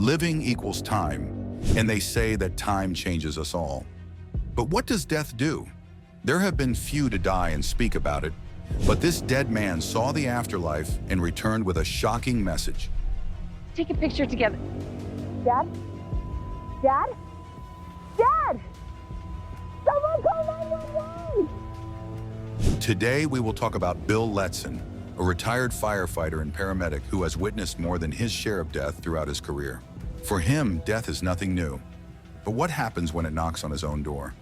Living equals time, and they say that time changes us all. But what does death do? There have been few to die and speak about it, but this dead man saw the afterlife and returned with a shocking message. Take a picture together. Dad? Dad? Dad! Someone call 911! Today, we will talk about Bill Letson, a retired firefighter and paramedic who has witnessed more than his share of death throughout his career. For him, death is nothing new. But what happens when it knocks on his own door?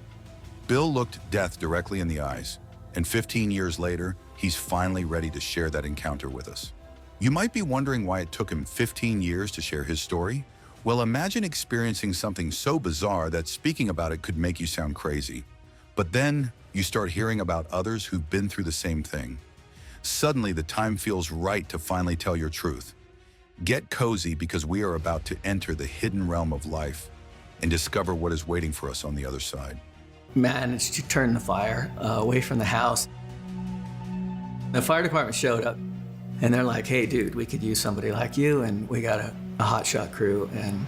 Bill looked death directly in the eyes, and 15 years later, he's finally ready to share that encounter with us. You might be wondering why it took him 15 years to share his story. Well, imagine experiencing something so bizarre that speaking about it could make you sound crazy. But then you start hearing about others who've been through the same thing. Suddenly, the time feels right to finally tell your truth. Get cozy because we are about to enter the hidden realm of life and discover what is waiting for us on the other side. Managed to turn the fire away from the house. The fire department showed up and they're like, hey dude, we could use somebody like you and we got a hotshot crew and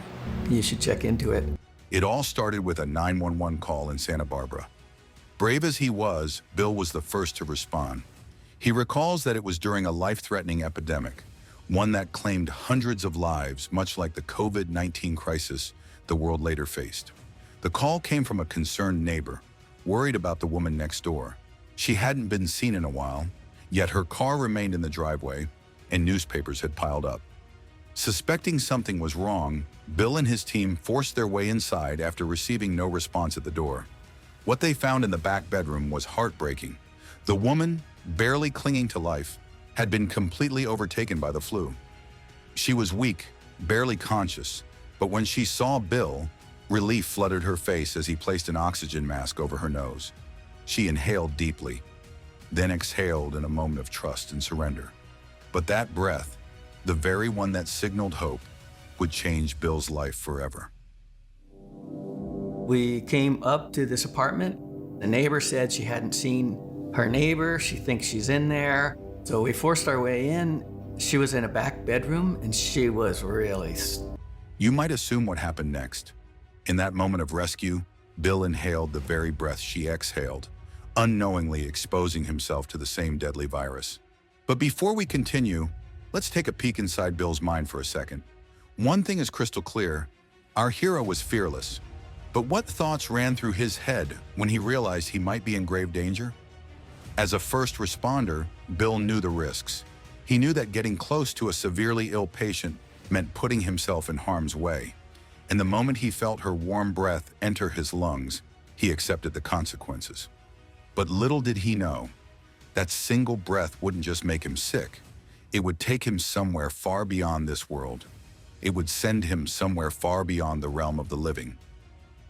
you should check into it. It all started with a 911 call in Santa Barbara. Brave as he was, Bill was the first to respond. He recalls that it was during a life-threatening epidemic, one that claimed hundreds of lives, much like the COVID-19 crisis the world later faced. The call came from a concerned neighbor, worried about the woman next door. She hadn't been seen in a while, yet her car remained in the driveway and newspapers had piled up. Suspecting something was wrong, Bill and his team forced their way inside after receiving no response at the door. What they found in the back bedroom was heartbreaking. The woman, barely clinging to life, had been completely overtaken by the flu. She was weak, barely conscious, but when she saw Bill, relief flooded her face as he placed an oxygen mask over her nose. She inhaled deeply, then exhaled in a moment of trust and surrender. But that breath, the very one that signaled hope, would change Bill's life forever. We came up to this apartment. The neighbor said she hadn't seen her neighbor. She thinks she's in there. So we forced our way in. She was in a back bedroom and she was really... You might assume what happened next. In that moment of rescue, Bill inhaled the very breath she exhaled, unknowingly exposing himself to the same deadly virus. But before we continue, let's take a peek inside Bill's mind for a second. One thing is crystal clear: our hero was fearless. But what thoughts ran through his head when he realized he might be in grave danger? As a first responder, Bill knew the risks. He knew that getting close to a severely ill patient meant putting himself in harm's way. And the moment he felt her warm breath enter his lungs, he accepted the consequences. But little did he know, that single breath wouldn't just make him sick. It would take him somewhere far beyond this world. It would send him somewhere far beyond the realm of the living.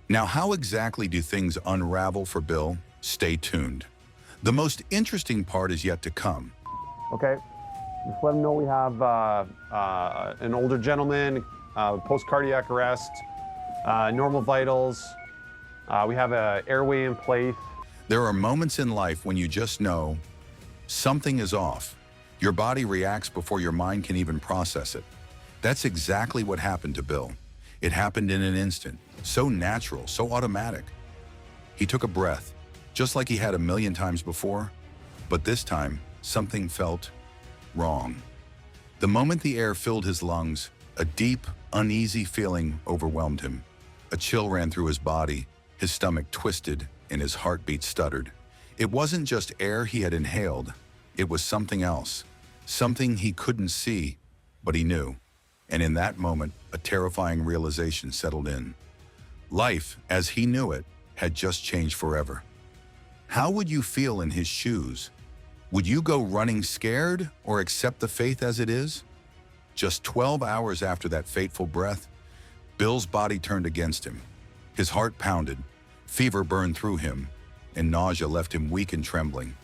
Now, how exactly do things unravel for Bill? Stay tuned. The most interesting part is yet to come. Okay, just let them know we have an older gentleman, post-cardiac arrest, normal vitals. We have an airway in place. There are moments in life when you just know something is off. Your body reacts before your mind can even process it. That's exactly what happened to Bill. It happened in an instant, so natural, so automatic. He took a breath, just like he had a million times before, but this time, something felt wrong. The moment the air filled his lungs, a deep, uneasy feeling overwhelmed him. A chill ran through his body, his stomach twisted, and his heartbeat stuttered. It wasn't just air he had inhaled, it was something else, something he couldn't see, but he knew. And in that moment, a terrifying realization settled in. Life, as he knew it, had just changed forever. How would you feel in his shoes? Would you go running scared or accept the faith as it is? Just 12 hours after that fateful breath, Bill's body turned against him. His heart pounded, fever burned through him, and nausea left him weak and trembling.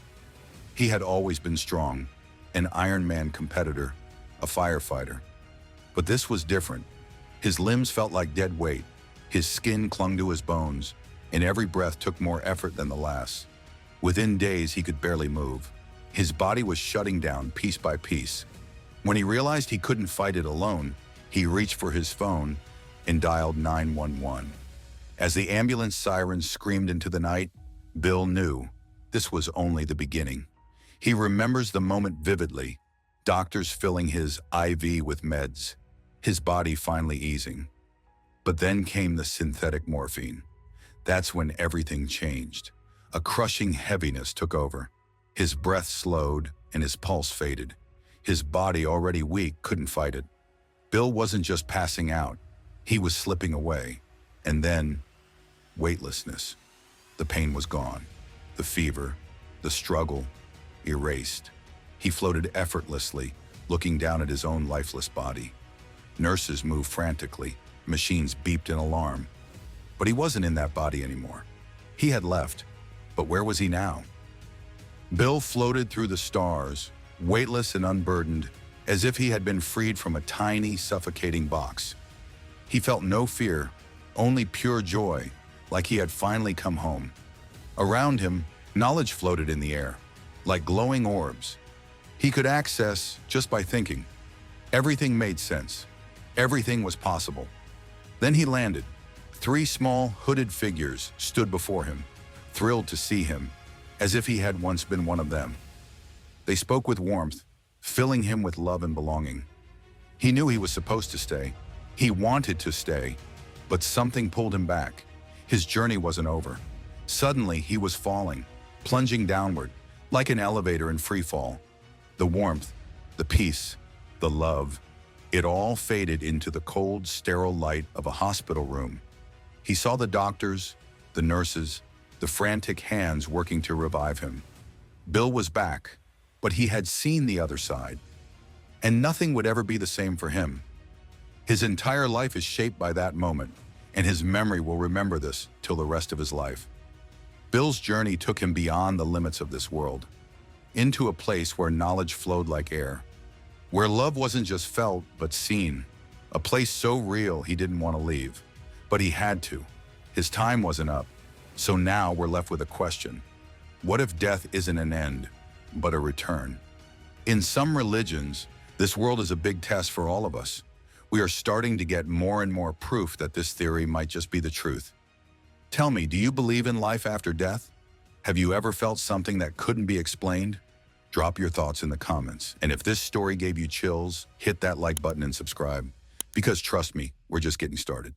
He had always been strong, an Ironman competitor, a firefighter. But this was different. His limbs felt like dead weight, his skin clung to his bones, and every breath took more effort than the last. Within days, he could barely move. His body was shutting down piece by piece. When he realized he couldn't fight it alone, He reached for his phone and dialed 911. As the ambulance sirens screamed into the night, Bill knew this was only the beginning. He remembers the moment vividly, doctors filling his IV with meds, his body finally easing. But then came the synthetic morphine. That's when everything changed. A crushing heaviness took over. His breath slowed and his pulse faded. His body, already weak, couldn't fight it. Bill wasn't just passing out, he was slipping away. And then, weightlessness. The pain was gone. The fever, the struggle, erased. He floated effortlessly, looking down at his own lifeless body. Nurses moved frantically, machines beeped in alarm. But he wasn't in that body anymore. He had left, but where was he now? Bill floated through the stars, weightless and unburdened, as if he had been freed from a tiny, suffocating box. He felt no fear, only pure joy, like he had finally come home. Around him, knowledge floated in the air, like glowing orbs. He could access just by thinking. Everything made sense. Everything was possible. Then he landed. 3 small, hooded figures stood before him, thrilled to see him, as if he had once been one of them. They spoke with warmth, filling him with love and belonging. He knew he was supposed to stay. He wanted to stay, but something pulled him back. His journey wasn't over. Suddenly, he was falling, plunging downward, like an elevator in free fall. The warmth, the peace, the love, it all faded into the cold, sterile light of a hospital room. He saw the doctors, the nurses, the frantic hands working to revive him. Bill was back, but he had seen the other side, and nothing would ever be the same for him. His entire life is shaped by that moment, and his memory will remember this till the rest of his life. Bill's journey took him beyond the limits of this world, into a place where knowledge flowed like air, where love wasn't just felt but seen, a place so real he didn't want to leave. But he had to. His time wasn't up. So now we're left with a question. What if death isn't an end, but a return? In some religions, this world is a big test for all of us. We are starting to get more and more proof that this theory might just be the truth. Tell me, do you believe in life after death? Have you ever felt something that couldn't be explained? Drop your thoughts in the comments. And if this story gave you chills, hit that like button and subscribe. Because trust me, we're just getting started.